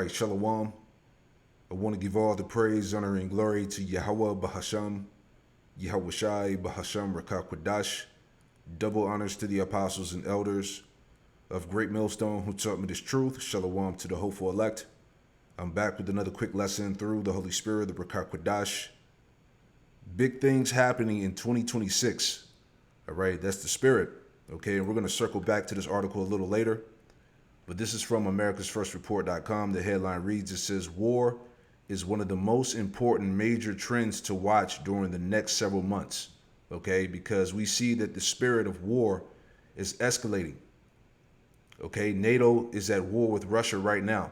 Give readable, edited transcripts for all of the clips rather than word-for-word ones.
right, Shalom. I want to give all the praise, honor, and glory to Yahweh Bahasham, Yahweh Shai Bahasham Rakakwadash. Double honors to the apostles and elders of Great Millstone who taught me this truth. Shalom to the hopeful elect. I'm back with another quick lesson through the Holy Spirit, the Rakakwadash. Big things happening in 2026. All right, that's the spirit. Okay, and we're going to circle back to this article a little later. But this is from americasfirstreport.com. The headline reads, it says, war is one of the most important major trends to watch during the next several months. Okay, because we see that the spirit of war is escalating. Okay, NATO is at war with Russia right now.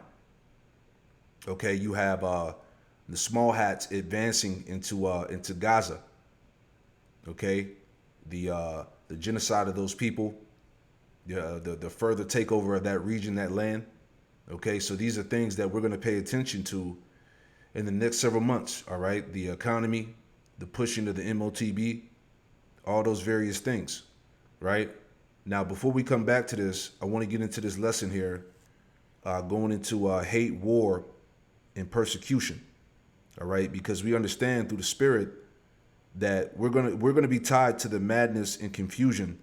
Okay, you have the small hats advancing into Gaza. Okay, the genocide of those people, the further takeover of that region, that land. Okay, so these are things that we're going to pay attention to in the next several months. All right, the economy, the pushing of the MOTB, all those various things. Right now, before we come back to this, I want to get into this lesson here, going into hate, war, and persecution. All right, because we understand through the spirit that we're gonna be tied to the madness and confusion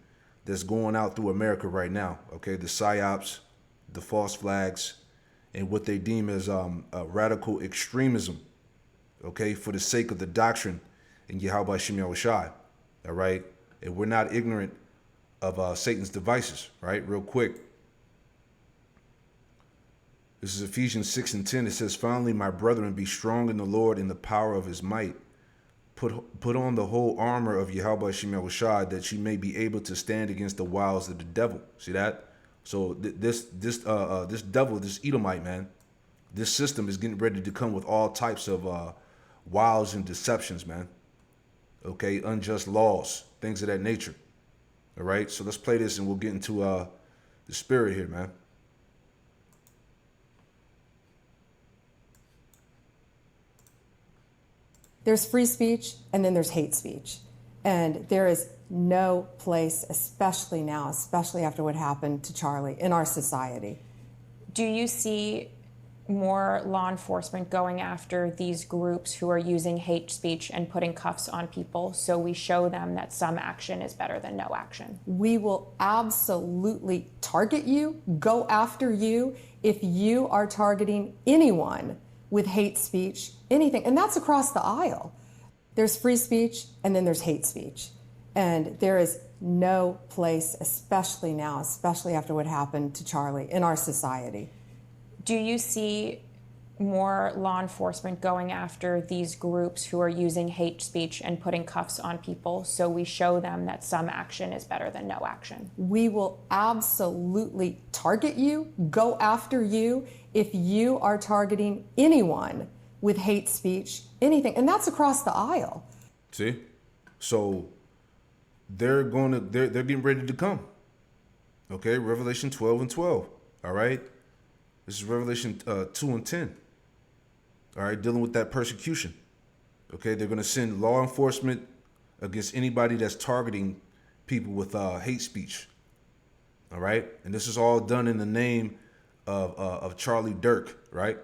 that's going out through America right now. Okay, the psyops, the false flags, and what they deem as radical extremism. Okay, for the sake of the doctrine in Yahweh Shem Yahweh Shai. All right, and we're not ignorant of Satan's devices. Right, real quick. This is Ephesians 6:10. It says, finally, my brethren, be strong in the Lord in the power of his might. Put on the whole armor of Yahweh Shem Yahweh Shai, that you may be able to stand against the wiles of the devil. See that? So this devil, this Edomite, man, this system is getting ready to come with all types of wiles and deceptions, man. Okay, unjust laws, things of that nature. All right, so let's play this and we'll get into the spirit here, man. There's free speech and then there's hate speech. And there is no place, especially now, especially after what happened to Charlie, in our society. Do you see more law enforcement going after these groups who are using hate speech and putting cuffs on people, so we show them that some action is better than no action? We will absolutely target you, go after you, if you are targeting anyone with hate speech, anything. And that's across the aisle. There's free speech and then there's hate speech. And there is no place, especially now, especially after what happened to Charlie, in our society. Do you see more law enforcement going after these groups who are using hate speech and putting cuffs on people, so we show them that some action is better than no action? We will absolutely target you, go after you, if you are targeting anyone with hate speech, anything. And that's across the aisle. See? So they're getting ready to come. Okay, Revelation 12:12. All right? This is Revelation 2:10. All right, dealing with that persecution. Okay, they're going to send law enforcement against anybody that's targeting people with hate speech. All right, and this is all done in the name of Charlie Dirk, right?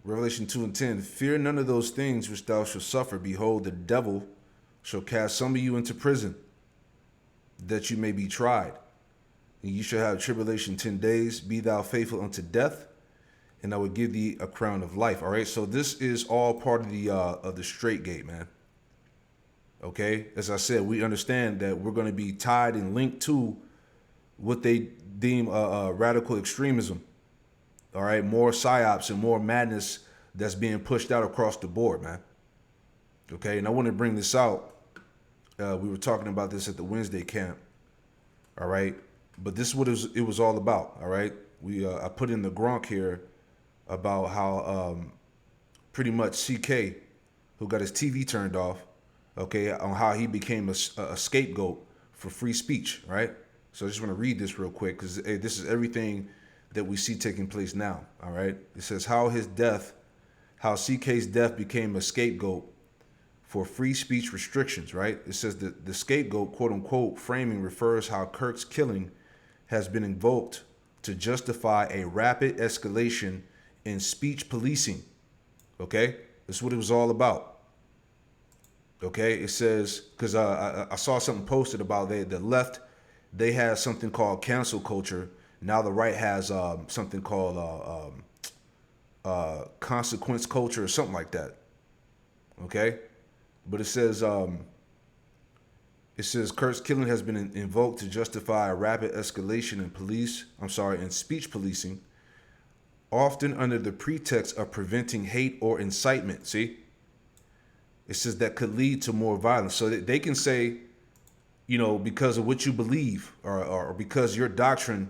Revelation 2:10. Fear none of those things which thou shalt suffer. Behold, the devil shall cast some of you into prison, that you may be tried. And you shall have tribulation 10 days. Be thou faithful unto death, and I will give thee a crown of life. All right, so this is all part of the straight gate, man. Okay, as I said, we understand that we're going to be tied and linked to what they deem radical extremism. All right, more psyops and more madness that's being pushed out across the board, man. Okay, and I want to bring this out. We were talking about this at the Wednesday camp. All right, but this is what it was all about. All right, I put in the Gronk here about how pretty much CK, who got his TV turned off, okay, on how he became a scapegoat for free speech, right? So I just want to read this real quick, because this is everything that we see taking place now, all right? It says how CK's death became a scapegoat for free speech restrictions, right? It says that the scapegoat, quote unquote, framing refers how Kirk's killing has been invoked to justify a rapid escalation and speech policing. Okay, that's what it was all about. Okay, it says, because I saw something posted about the left, they have something called cancel culture. Now the right has something called consequence culture or something like that. Okay, but it says Kurt's killing has been invoked to justify a rapid escalation in speech policing, often under the pretext of preventing hate or incitement. See? It says that could lead to more violence. So that they can say, because of what you believe or because your doctrine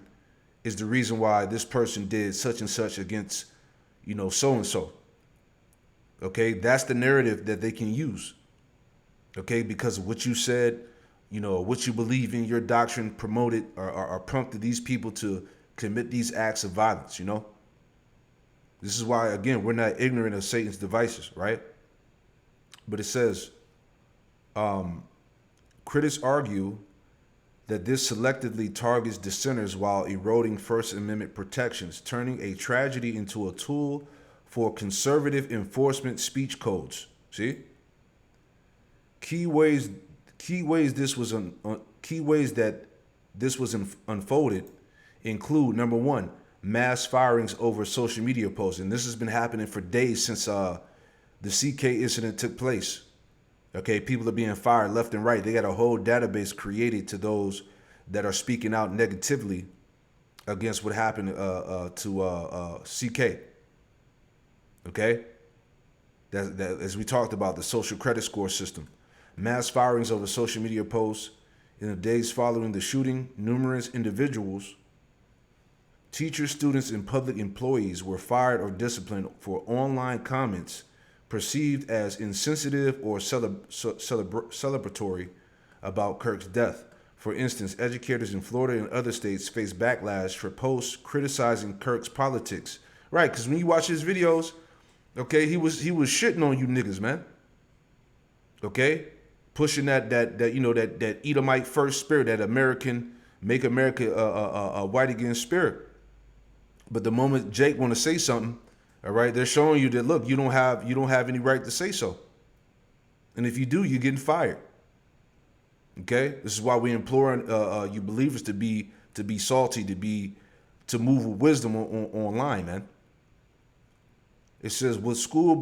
is the reason why this person did such and such against, so and so. Okay, that's the narrative that they can use. Okay, because of what you said, what you believe in, your doctrine promoted or prompted these people to commit these acts of violence. This is why, again, we're not ignorant of Satan's devices, right? But it says, critics argue that this selectively targets dissenters while eroding First Amendment protections, turning a tragedy into a tool for conservative enforcement speech codes. See? Key ways that this was unfolded include, number one, mass firings over social media posts. And this has been happening for days since the CK incident took place. Okay, people are being fired left and right. They got a whole database created to those that are speaking out negatively against what happened to CK. Okay, that as we talked about, the social credit score system. Mass firings over social media posts. In the days following the shooting, numerous individuals, teachers, students, and public employees were fired or disciplined for online comments perceived as insensitive or celebratory about Kirk's death. For instance, educators in Florida and other states face backlash for posts criticizing Kirk's politics. Right, because when you watch his videos, okay, he was shitting on you niggas, man. Okay, pushing that Edomite first spirit, that American, make America white again spirit. But the moment Jake want to say something, all right, they're showing you that, look, you don't have any right to say so, and if you do, you're getting fired. Okay, this is why we implore you believers to be salty, to move with wisdom online, man. It says, with school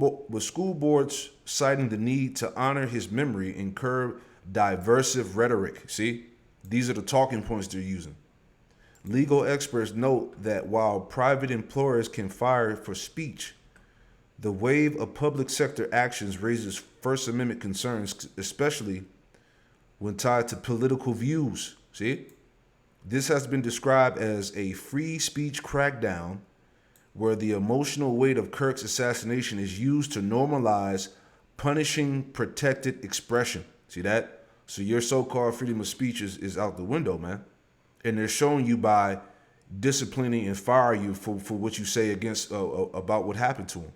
boards citing the need to honor his memory and curb diversive rhetoric. See, these are the talking points they're using. Legal experts note that while private employers can fire for speech, the wave of public sector actions raises First Amendment concerns, especially when tied to political views. See, this has been described as a free speech crackdown, where the emotional weight of Kirk's assassination is used to normalize punishing protected expression. See that? So your so-called freedom of speech is out the window, man. And they're showing you by disciplining and firing you for what you say against about what happened to him.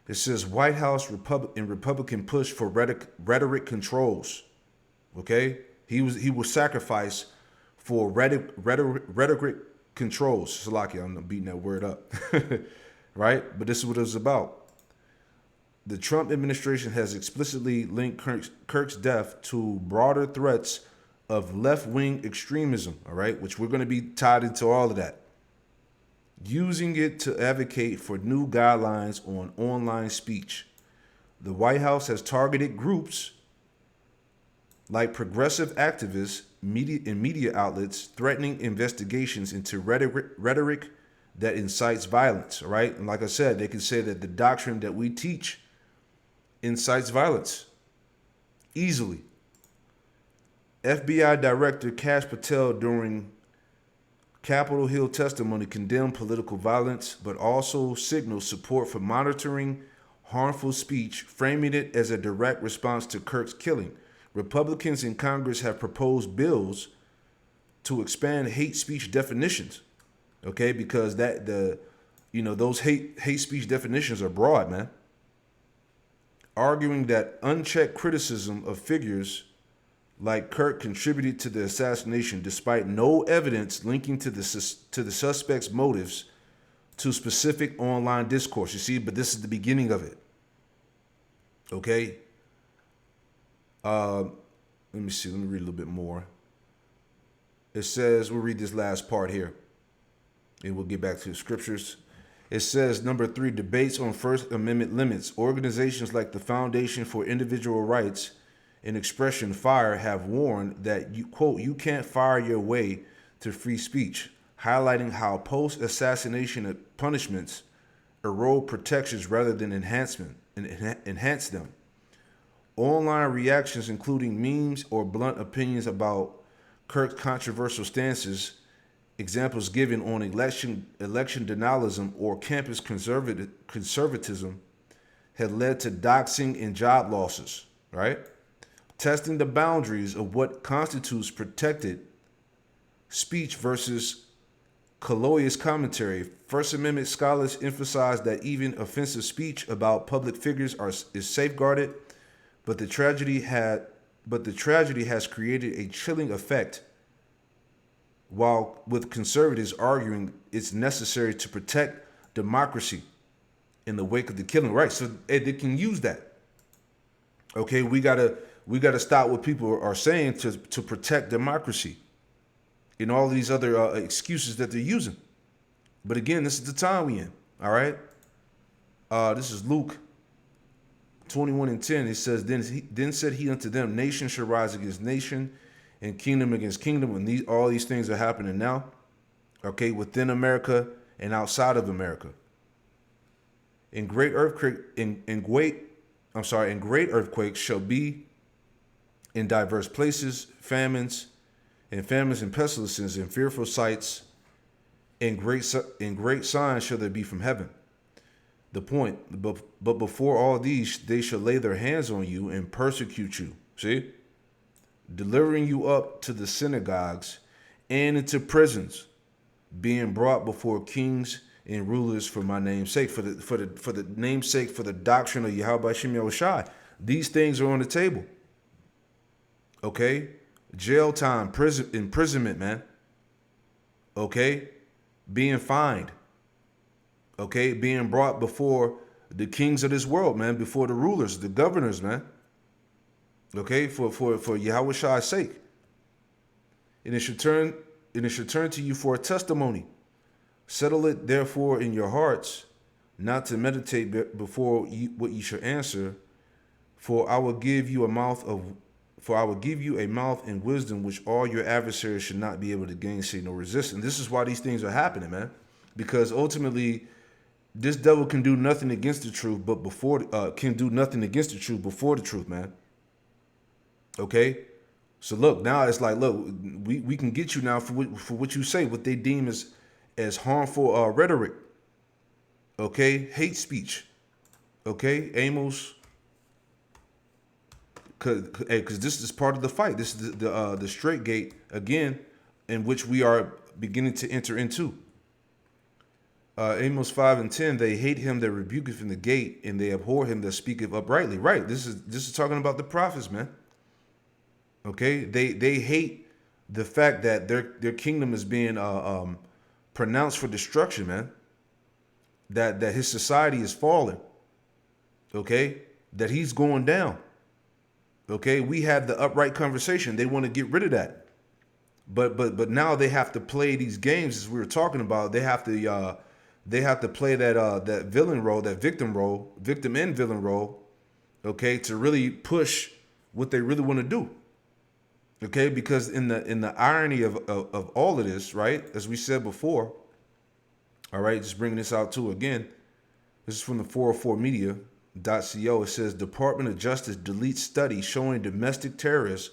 It says White House Republican push for rhetoric controls. Okay, he was sacrificed for rhetoric controls. Salakia, I'm beating that word up, right? But this is what it was about. The Trump administration has explicitly linked Kirk's death to broader threats of left-wing extremism, all right, which we're going to be tied into all of that, using it to advocate for new guidelines on online speech. The White House has targeted groups like progressive activists, media outlets, threatening investigations into rhetoric that incites violence, all right? And like I said, they can say that the doctrine that we teach incites violence easily. FBI Director Kash Patel, during Capitol Hill testimony, condemned political violence, but also signaled support for monitoring harmful speech, framing it as a direct response to Kirk's killing. Republicans in Congress have proposed bills to expand hate speech definitions, okay? Because those hate speech definitions are broad, man. Arguing that unchecked criticism of figures like Kirk contributed to the assassination despite no evidence linking to the suspect's motives to specific online discourse. You see, but this is the beginning of it. Okay. Let me see. Let me read a little bit more. It says, we'll read this last part here, and we'll get back to the scriptures. It says, number 3, debates on First Amendment limits. Organizations like the Foundation for Individual Rights and Expression, FIRE, have warned that, you quote, you can't fire your way to free speech, highlighting how post-assassination punishments erode protections rather than enhance them. Online reactions, including memes or blunt opinions about Kirk's controversial stances, examples given on election denialism or campus conservatism, had led to doxing and job losses, right? Testing the boundaries of what constitutes protected speech versus colloquial commentary. First Amendment scholars emphasize that even offensive speech about public figures is safeguarded, but the tragedy has created a chilling effect, while with conservatives arguing it's necessary to protect democracy in the wake of the killing. Right, so they can use that. Okay, we gotta stop what people are saying to protect democracy and all these other excuses that they're using. But again, this is the time we in. All right, this is Luke 21:10. It says, then said he unto them, nation shall rise against nation, and kingdom against kingdom. And all these things are happening now, okay, within America and outside of America. And great earthquakes shall be in diverse places, famines and pestilences and fearful sights, and great signs shall there be from heaven. The point, but before all these, they shall lay their hands on you and persecute you. See? Delivering you up to the synagogues and into prisons, being brought before kings and rulers for my name's sake, for the name's sake, for the doctrine of Yahweh Shem Yahushai. These things are on the table. Okay? Jail time, imprisonment, man. Okay? Being fined. Okay, being brought before the kings of this world, man, before the rulers, the governors, man. Okay, for Yahweh's sake. And it should turn to you for a testimony. Settle it therefore in your hearts, not to meditate before what you shall answer. For I will give you a mouth and wisdom which all your adversaries should not be able to gainsay nor resist. And this is why these things are happening, man. Because ultimately, this devil can do nothing against the truth, but before the truth, man. Okay, so look, now it's like, look, we can get you now for what you say, what they deem as harmful rhetoric. Okay, hate speech. Okay, Amos, because this is part of the fight. This is the straight gate again, in which we are beginning to enter into. Amos 5:10, they hate him that rebuketh in the gate, and they abhor him that speaketh uprightly. Right. This is talking about the prophets, man. Okay. They hate the fact that their kingdom is being pronounced for destruction, man. That his society is falling. Okay. That he's going down. Okay. We had the upright conversation. They want to get rid of that. But now they have to play these games, as we were talking about. They have to play that villain role, that victim and villain role, okay, to really push what they really want to do. Okay, because in the irony of all of this, right, as we said before, all right, just bringing this out too again, this is from the 404media.co. It says, Department of Justice deletes study showing domestic terrorists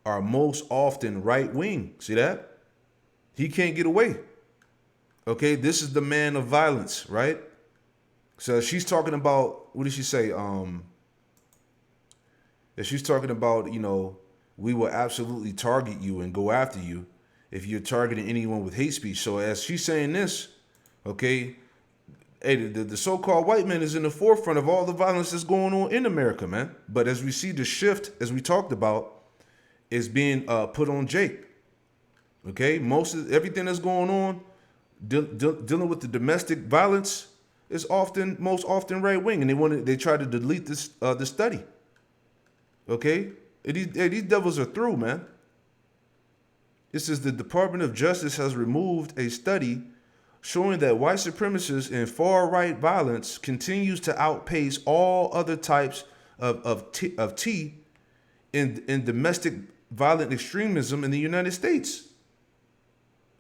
are most often right-wing. See that? He can't get away. Okay, this is the man of violence, right? So she's talking about, what did she say? She's talking about, we will absolutely target you and go after you if you're targeting anyone with hate speech. So as she's saying this, okay, hey, the so-called white man is in the forefront of all the violence that's going on in America, man. But as we see the shift, as we talked about, is being put on Jake. Okay, most of everything that's going on, dealing with the domestic violence is most often right wing, and they try to delete this the study. Okay, these devils are through, man. It says the Department of Justice has removed a study showing that white supremacists and far right violence continues to outpace all other types of in domestic violent extremism in the United States.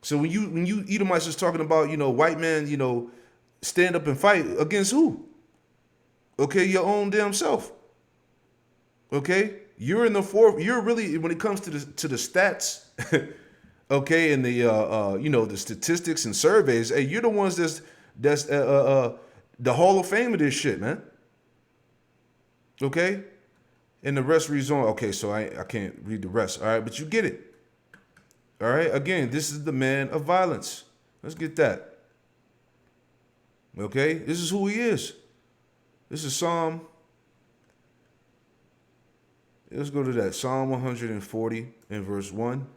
So when you Edomites is talking about, white man, stand up and fight against who? Okay, your own damn self. Okay, you're in the fourth. You're really, when it comes to the stats, okay, and the statistics and surveys. Hey, you're the ones that's the Hall of Fame of this shit, man. Okay, and the rest reads on. Okay, so I can't read the rest. All right, but you get it. All right, again, this is the man of violence. Let's get that. Okay, this is who he is. This is Psalm. Let's go to that. Psalm 140 and verse 1.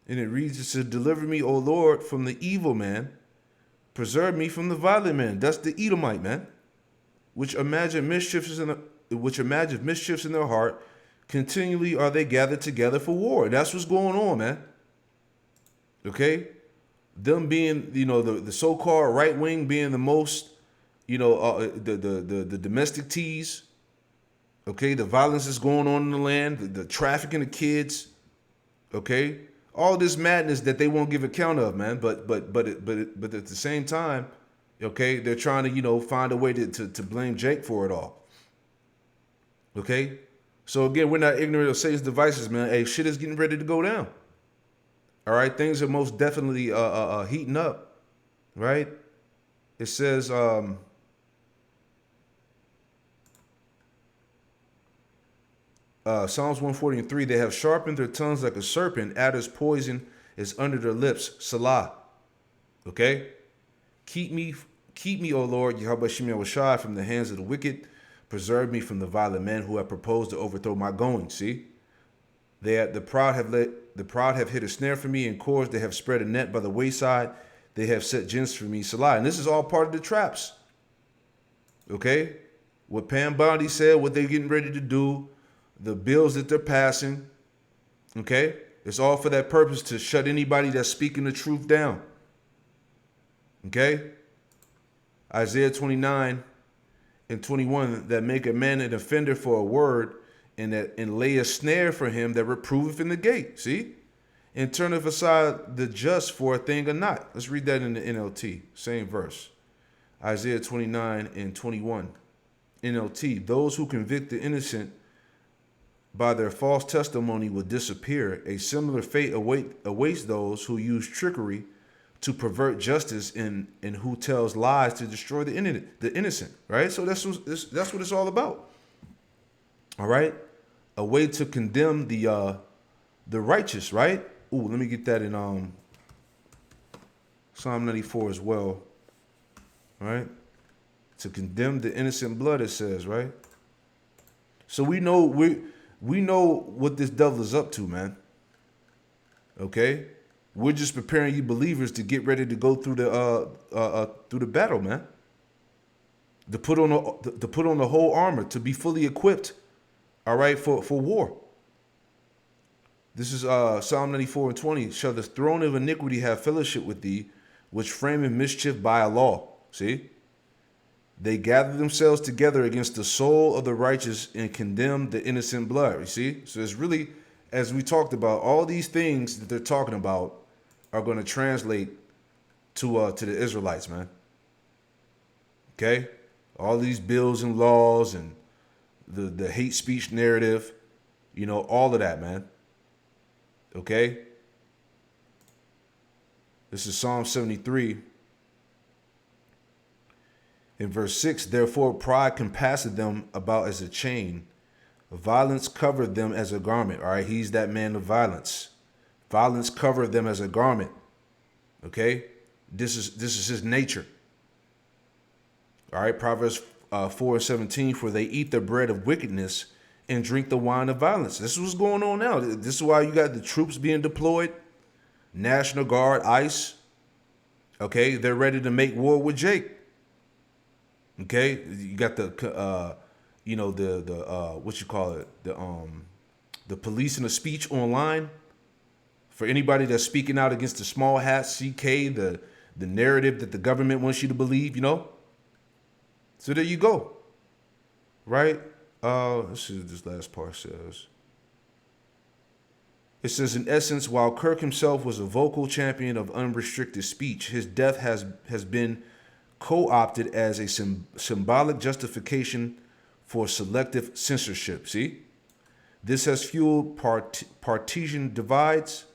And it reads, it says, deliver me, O Lord, from the evil man. Preserve me from the violent man. That's the Edomite, man. Which imagine mischiefs in their heart. Continually are they gathered together for war. And that's what's going on, man. Okay? Them being, the so-called right wing being the most, the domestic tease. Okay? The violence that's going on in the land, the trafficking of kids. Okay? All this madness that they won't give account of, man. But at the same time, okay, they're trying to, find a way to blame Jake for it all. Okay? So again, we're not ignorant of Satan's devices, man. Hey, shit is getting ready to go down. All right, things are most definitely heating up, right? It says, Psalms 143, they have sharpened their tongues like a serpent. Adder's poison is under their lips. Salah. Okay? Keep me, O Lord, Yahweh Shem Yahushai, from the hands of the wicked. Preserve me from the violent men who have proposed to overthrow my going. See? The proud have hid a snare for me, and cords they have spread a net by the wayside. They have set gins for me. Salah. And this is all part of the traps. Okay? What Pam Bondi said, what they're getting ready to do, the bills that they're passing. Okay? It's all for that purpose, to shut anybody that's speaking the truth down. Okay? Isaiah 29 and 21, that make a man an offender for a word, and lay a snare for him that reproveth in the gate. See? And turneth aside the just for a thing or not. Let's read that in the NLT. Same verse. Isaiah 29 and 21. NLT. Those who convict the innocent by their false testimony will disappear. A similar fate awaits those who use trickery to pervert justice and who tells lies to destroy the innocent, right? So that's what it's all about. All right? A way to condemn the righteous, right? Ooh, let me get that in Psalm 94 as well. All right? To condemn the innocent blood, it says, right? So we know what this devil is up to, man. Okay? We're just preparing you believers to get ready to go through the battle, man. To put on the whole armor, to be fully equipped, all right, for war. This is Psalm 94 and 20. Shall the throne of iniquity have fellowship with thee, which frameth mischief by a law? See? They gather themselves together against the soul of the righteous and condemn the innocent blood. You see? So it's really, as we talked about, all these things that they're talking about are going to translate to the Israelites, man. Okay? All these bills and laws and the hate speech narrative, all of that, man. Okay? This is Psalm 73. In verse 6, therefore pride compasseth them about as a chain. Violence covered them as a garment. All right, he's that man of violence. Violence covered them as a garment. Okay? This is his nature. All right, Proverbs 4:17, for they eat the bread of wickedness and drink the wine of violence. This is what's going on now. This is why you got the troops being deployed, National Guard, ICE, Okay, they're ready to make war with Jake. Okay, you got the what you call it, the policing of speech online. For anybody that's speaking out against the small hats, CK, the narrative that the government wants you to believe, So there you go. Right? Let's see what this last part says. It says, in essence, while Kirk himself was a vocal champion of unrestricted speech, his death has been co-opted as a symbolic justification for selective censorship. See? This has fueled partisan divides,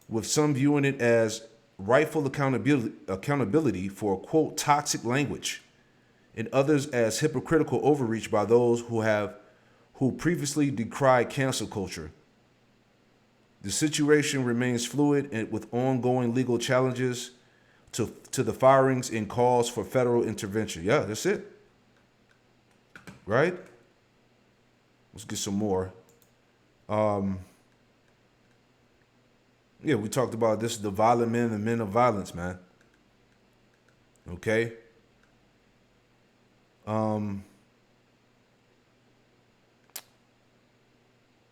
with some viewing it as rightful accountability for, quote, toxic language, and others as hypocritical overreach by those who previously decried cancel culture. The situation remains fluid and with ongoing legal challenges to the firings and calls for federal intervention. Yeah, that's it. Right? Let's get some more. Yeah, we talked about this, the violent men and men of violence, man. Okay?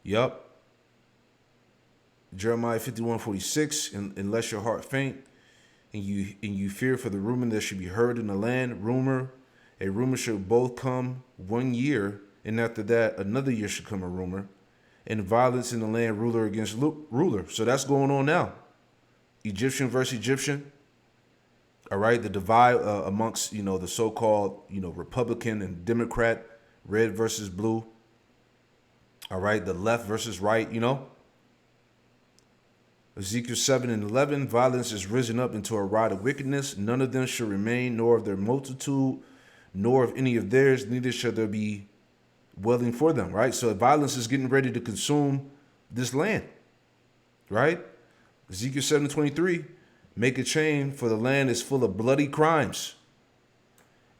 Yep. Jeremiah 51:46, unless your heart faint and you fear for the rumor that should be heard in the land, a rumor should both come 1 year, and after that another year should come a rumor, and violence in the land, ruler against ruler. So that's going on now. Egyptian versus Egyptian. All right, the divide amongst, the so-called, Republican and Democrat, red versus blue. All right, the left versus right, Ezekiel 7:11, violence is risen up into a rod of wickedness. None of them shall remain, nor of their multitude, nor of any of theirs, neither shall there be dwelling for them, right? So violence is getting ready to consume this land, right? Ezekiel 7:23, make a chain, for the land is full of bloody crimes,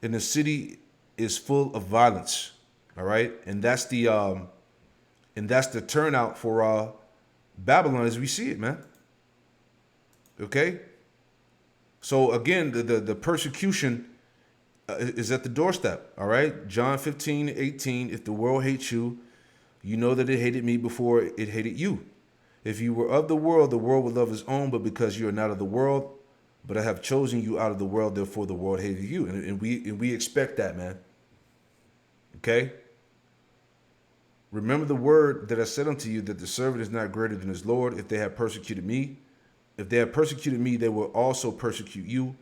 and the city is full of violence, all right? And that's the turnout for Babylon as we see it, man. Okay? So again, the persecution is at the doorstep, all right? John 15:18, if the world hates you, you know that it hated me before it hated you. If you were of the world would love his own, but because you are not of the world, but I have chosen you out of the world, therefore the world hated you. And we expect that, man. Okay? Remember the word that I said unto you, that the servant is not greater than his Lord. If they have persecuted me, they will also persecute you.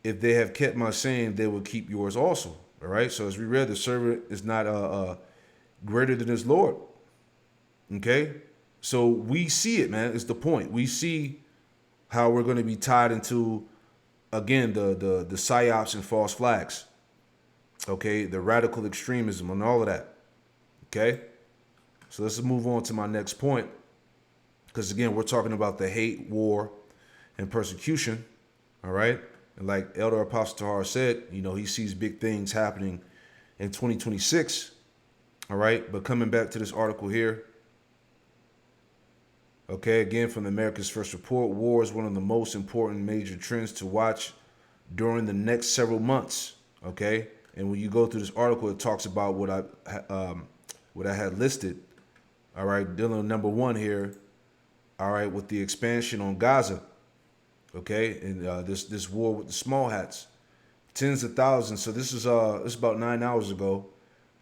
If they have kept my saying, they will keep yours also. All right. So as we read, the servant is not greater than his Lord. Okay. So we see it, man. It's the point. We see how we're going to be tied into, again, the psyops and false flags. Okay. The radical extremism and all of that. Okay. So let's move on to my next point. Because again, we're talking about the hate, war, and persecution. All right. And like Elder Apostle Tahar said, he sees big things happening in 2026. All right. But coming back to this article here. Okay. Again, from the America's First Report, war is one of the most important major trends to watch during the next several months. Okay. And when you go through this article, it talks about what I had listed. All right. Dealing with number one here. All right. With the expansion on Gaza. Okay, and this war with the small hats, tens of thousands. So this is about 9 hours ago.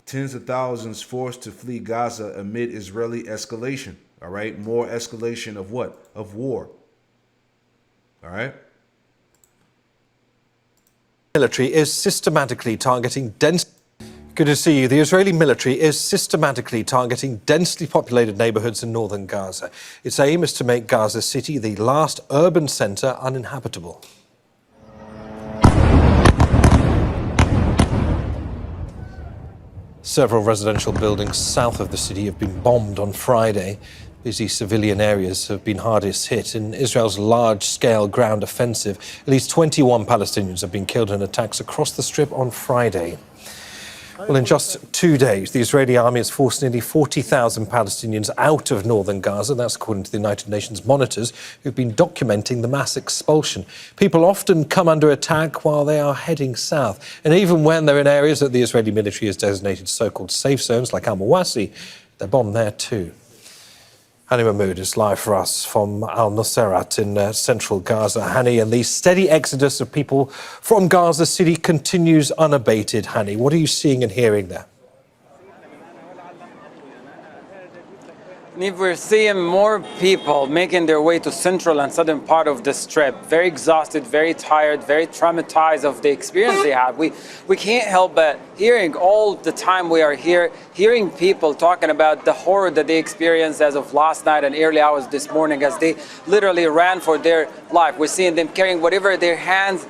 Tens of thousands forced to flee Gaza amid Israeli escalation. All right, more escalation of what? Of war. All right. Military is systematically targeting dense. Good to see you. The Israeli military is systematically targeting densely populated neighborhoods in northern Gaza. Its aim is to make Gaza City the last urban center uninhabitable. Several residential buildings south of the city have been bombed on Friday. Busy civilian areas have been hardest hit. In Israel's large-scale ground offensive, at least 21 Palestinians have been killed in attacks across the Strip on Friday. Well, in just 2 days, the Israeli army has forced nearly 40,000 Palestinians out of northern Gaza. That's according to the United Nations monitors who've been documenting the mass expulsion. People often come under attack while they are heading south. And even when they're in areas that the Israeli military has designated so-called safe zones, like Al-Mawasi, they're bombed there too. Hani Mahmoud is live for us from Al-Nusayrat in central Gaza. Hani, and the steady exodus of people from Gaza City continues unabated. Hani, what are you seeing and hearing there? We're seeing more people making their way to central and southern part of the Strip, very exhausted, very tired, very traumatized of the experience they have. We can't help but hearing all the time we are here, hearing people talking about the horror that they experienced as of last night and early hours this morning as they literally ran for their life. We're seeing them carrying whatever their hands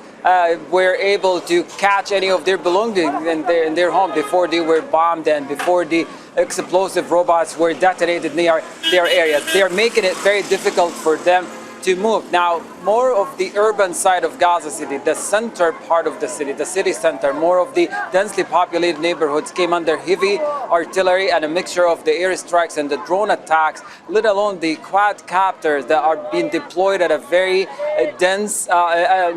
were able to catch any of their belongings in their home before they were bombed and before the explosive robots were detonated near their areas. They are making it very difficult for them to move. Now, more of the urban side of Gaza City, the center part of the city center, more of the densely populated neighborhoods came under heavy artillery and a mixture of the airstrikes and the drone attacks, let alone the quadcopters that are being deployed at a very dense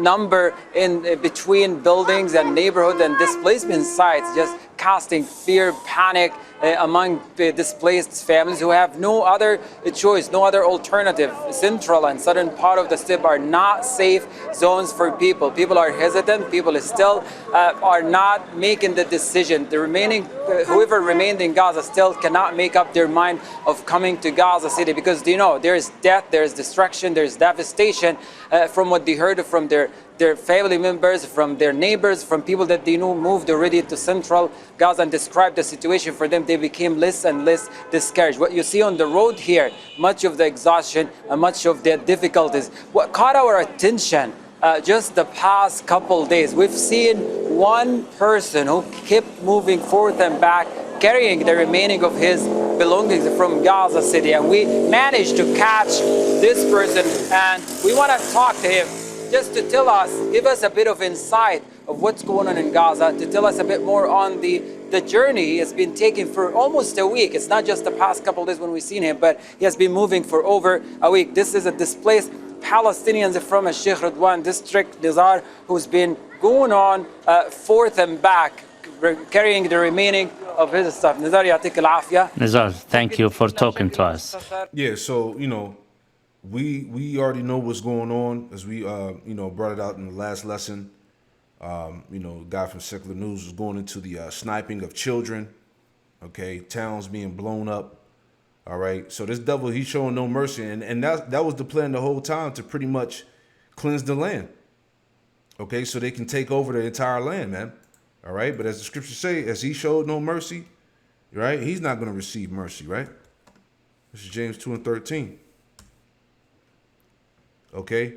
number in between buildings and neighborhood and displacement sites, just casting fear, panic among the displaced families who have no other choice, no other alternative. Central and southern part of the Strip are not safe zones for people. People are hesitant. People still are not making the decision. The remaining, whoever remained in Gaza still cannot make up their mind of coming to Gaza City because, you know, there is death, there is destruction, there is devastation from what they heard from their family members, from their neighbors, from people that they knew moved already to central Gaza and described the situation for them. They became less and less discouraged. What you see on the road here, much of the exhaustion and much of the difficulties. What caught our attention just the past couple days, we've seen one person who kept moving forth and back, carrying the remaining of his belongings from Gaza City. And we managed to catch this person and we want to talk to him just to tell us, give us a bit of insight of what's going on in Gaza, to tell us a bit more on the journey he has been taking for almost a week. It's not just the past couple of days when we've seen him, but he has been moving for over a week. This is a displaced Palestinians from a Sheikh Radwan district, Nizar, who's been going on forth and back, carrying the remaining of his stuff. Nizar, yatik al-afia. Nizar, thank you for talking to us. Yeah, so, you know, we already know what's going on as we, you know, brought it out in the last lesson. You know, guy from Secular News was going into the sniping of children, okay, towns being blown up, all right. So this devil, he's showing no mercy, and that was the plan the whole time, to pretty much cleanse the land, okay, so they can take over the entire land, man, all right. But as the scriptures say, as he showed no mercy, right, he's not going to receive mercy, right? This is James 2:13. Okay,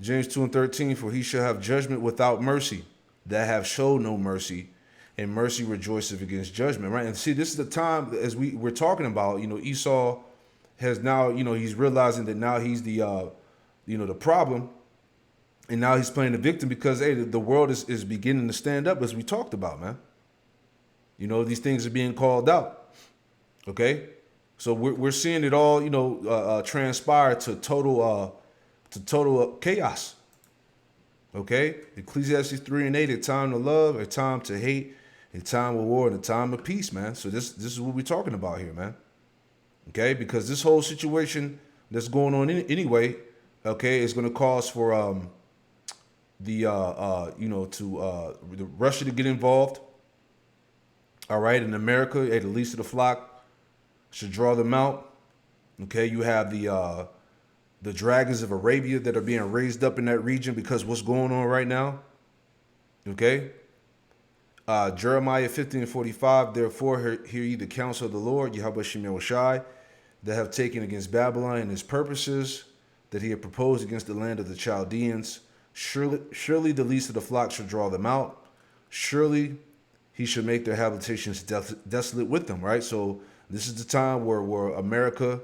James 2:13, for he shall have judgment without mercy, that have showed no mercy, and mercy rejoiceth against judgment, right? And see, this is the time, as we're talking about, you know, Esau has now, you know, he's realizing that now he's the, you know, the problem, and now he's playing the victim because, hey, the world is beginning to stand up, as we talked about, man. You know, these things are being called out, okay? So we're seeing it all, you know, transpire to total chaos. Okay, Ecclesiastes 3:8, a time to love, a time to hate, a time of war, and a time of peace, man. So this is what we're talking about here, man. Okay, because this whole situation that's going on anyway, okay, is going to cause for you know, to Russia to get involved. All right, in America, at the least of the flock should draw them out. Okay, you have the dragons of Arabia that are being raised up in that region because what's going on right now. Okay. Jeremiah 15:45, therefore hear ye the counsel of the Lord, Yahweh Shem Shai, that have taken against Babylon and his purposes that he had proposed against the land of the Chaldeans. Surely the least of the flock shall draw them out. Surely he should make their habitations desolate with them, right? So this is the time where America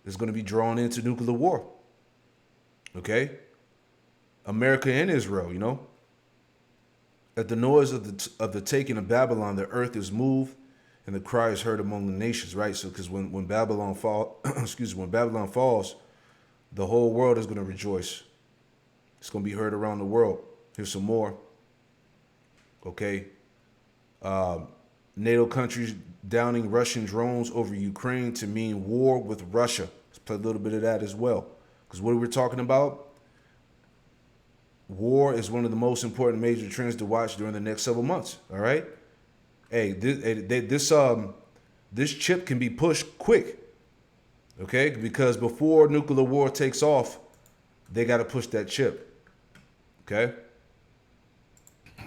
is going to be drawn into nuclear war. Okay? America and Israel, you know? At the noise of the taking of Babylon, the earth is moved, and the cry is heard among the nations. Right. So, because when Babylon when Babylon falls, the whole world is going to rejoice. It's going to be heard around the world. Here's some more. Okay. NATO countries downing Russian drones over Ukraine to mean war with Russia. Let's play a little bit of that as well. Because what we're talking about, war is one of the most important major trends to watch during the next several months. All right. Hey, this chip can be pushed quick. Okay, because before nuclear war takes off, they got to push that chip. Okay.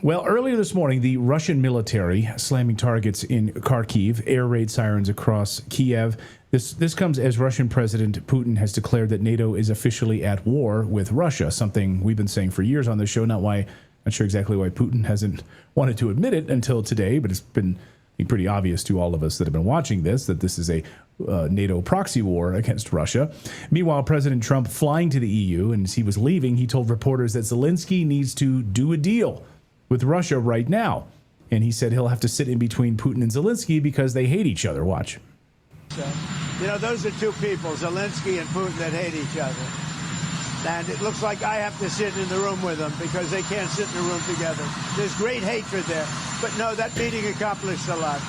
Well, earlier this morning, the Russian military slamming targets in Kharkiv, air raid sirens across Kiev. This comes as Russian President Putin has declared that NATO is officially at war with Russia, something we've been saying for years on this show. Not sure exactly why Putin hasn't wanted to admit it until today, but it's been pretty obvious to all of us that have been watching this that this is a NATO proxy war against Russia. Meanwhile, President Trump flying to the EU, and as he was leaving, he told reporters that Zelensky needs to do a deal with Russia right now. And he said he'll have to sit in between Putin and Zelensky because they hate each other. Watch. You know, those are two people, Zelensky and Putin, that hate each other. And it looks like I have to sit in the room with them because they can't sit in the room together. There's great hatred there. But no, that meeting accomplished a lot.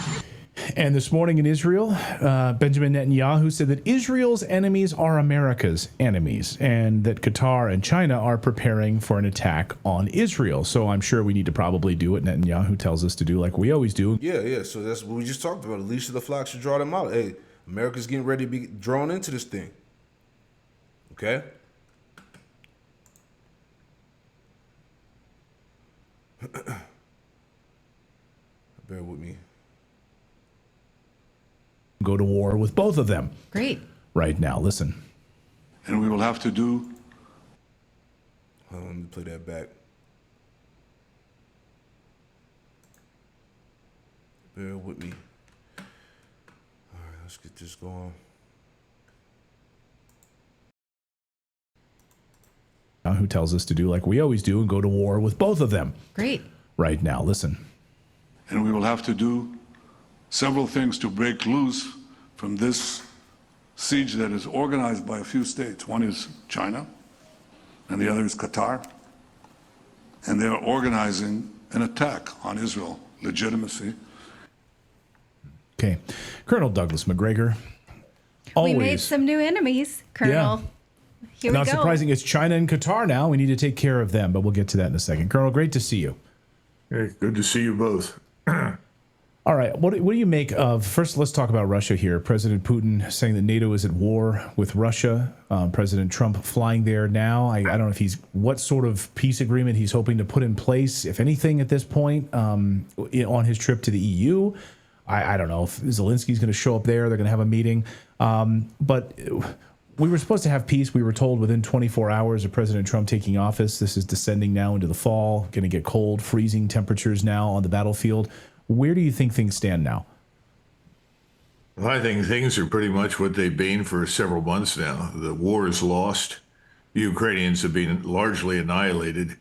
And this morning in Israel, Benjamin Netanyahu said that Israel's enemies are America's enemies and that Qatar and China are preparing for an attack on Israel. So I'm sure we need to probably do what Netanyahu tells us to do like we always do. Yeah. So that's what we just talked about. At least the flock should draw them out. Hey, America's getting ready to be drawn into this thing. Okay? Bear with me. Go to war with both of them. Great. Right now, listen. And we will have to do. Hold on, let me play that back. Bear with me. All right, let's get this going. Who tells us to do like we always do and go to war with both of them. Great. Right now, listen. And we will have to do several things to break loose from this siege that is organized by a few states. One is China, and the other is Qatar. And they are organizing an attack on Israel, legitimacy. Okay. Colonel Douglas McGregor. Always. We made some new enemies, Colonel. Yeah. Here Not we go. surprising. It's China and Qatar now. We need to take care of them, but we'll get to that in a second. Colonel, great to see you. Hey, good to see you both. All right. What do you make of, first, let's talk about Russia here. President Putin saying that NATO is at war with Russia. President Trump flying there now. I don't know if what sort of peace agreement he's hoping to put in place, if anything, at this point, on his trip to the EU. I don't know if Zelensky's going to show up there. They're going to have a meeting. But we were supposed to have peace. We were told within 24 hours of President Trump taking office. This is descending now into the fall, going to get cold, freezing temperatures now on the battlefield. Where do you think things stand now? Well, I think things are pretty much what they've been for several months now. The war is lost. The Ukrainians have been largely annihilated.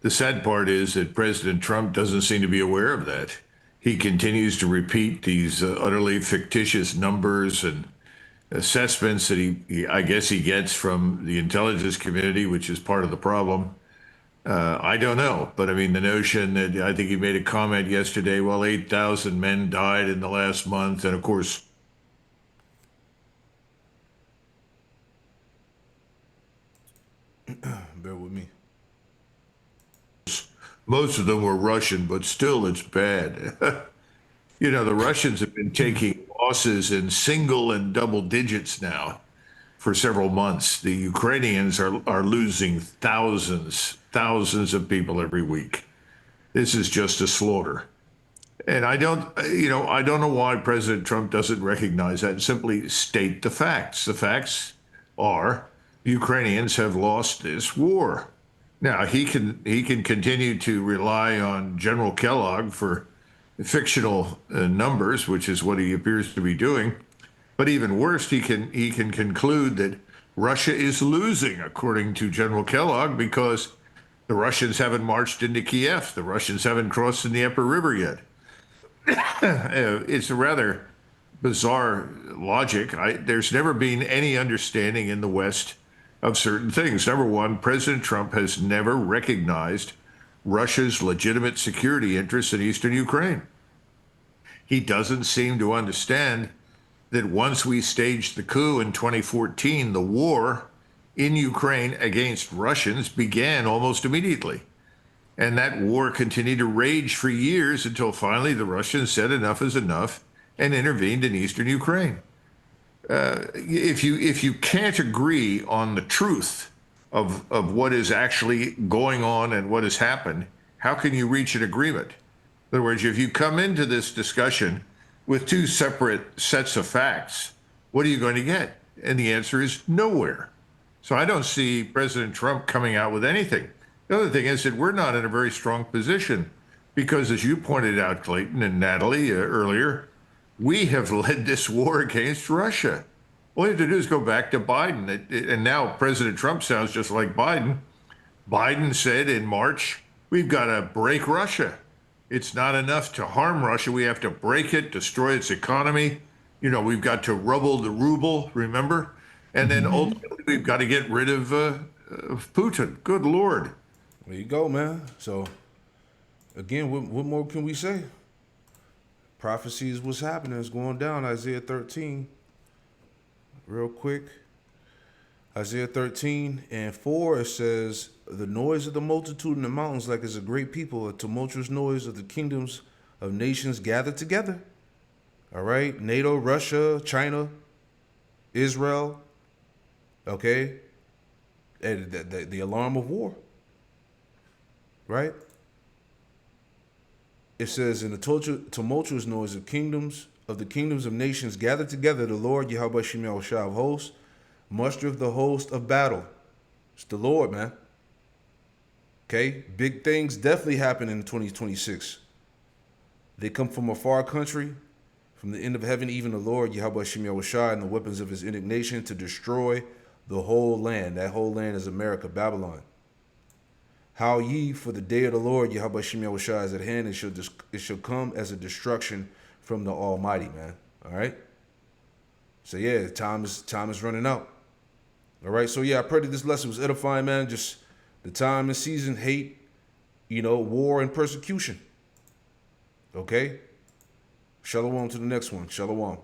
The sad part is that President Trump doesn't seem to be aware of that. He continues to repeat these utterly fictitious numbers and assessments that I guess he gets from the intelligence community, which is part of the problem. I don't know, but I mean, the notion that I think he made a comment yesterday, well, 8,000 men died in the last month. And of course, bear with me. Most of them were Russian, but still it's bad. You know, the Russians have been taking losses in single and double digits now for several months. The Ukrainians are losing thousands of people every week. This is just a slaughter. And I don't know why President Trump doesn't recognize that and simply state the facts. The facts are the Ukrainians have lost this war. Now, he can continue to rely on General Kellogg for fictional numbers, which is what he appears to be doing. But even worse, he can conclude that Russia is losing, according to General Kellogg, because The Russians haven't marched into Kiev. The Russians haven't crossed the Dnieper River yet. It's a rather bizarre logic. There's never been any understanding in the West of certain things. Number one, President Trump has never recognized Russia's legitimate security interests in eastern Ukraine. He doesn't seem to understand that once we staged the coup in 2014, the war in Ukraine against Russians began almost immediately. And that war continued to rage for years until finally the Russians said enough is enough and intervened in eastern Ukraine. If you can't agree on the truth of what is actually going on and what has happened, how can you reach an agreement? In other words, if you come into this discussion with two separate sets of facts, what are you going to get? And the answer is nowhere. So I don't see President Trump coming out with anything. The other thing is that we're not in a very strong position because, as you pointed out, Clayton and Natalie, earlier, we have led this war against Russia. All you have to do is go back to Biden. And now President Trump sounds just like Biden. Biden said in March, we've got to break Russia. It's not enough to harm Russia. We have to break it, destroy its economy. You know, we've got to rubble the ruble, remember? And then ultimately we've got to get rid of Putin. Good Lord. There you go, man. So, again, what more can we say? Prophecy is what's happening. It's going down. Isaiah 13. Real quick. Isaiah 13 and 4, it says, the noise of the multitude in the mountains like as a great people, a tumultuous noise of the kingdoms of nations gathered together. All right? NATO, Russia, China, Israel. Okay? And the alarm of war. Right? It says, in the tumultuous noise of the kingdoms of nations gathered together, the Lord, Yahweh Shem Yahushua of hosts, muster of the host of battle. It's the Lord, man. Okay? Big things definitely happen in 2026. They come from a far country, from the end of heaven, even the Lord, Yahweh Shem Yahushua, and the weapons of his indignation to destroy the whole land. That whole land is America, Babylon. How ye, for the day of the Lord, Yahweh Shem Yahushua is at hand, it shall come as a destruction from the Almighty, man. All right? So yeah, time is running out. All right, so yeah, I pray that this lesson was edifying, man. Just the time and season, hate, war and persecution. Okay? Shalom to the next one. Shalom.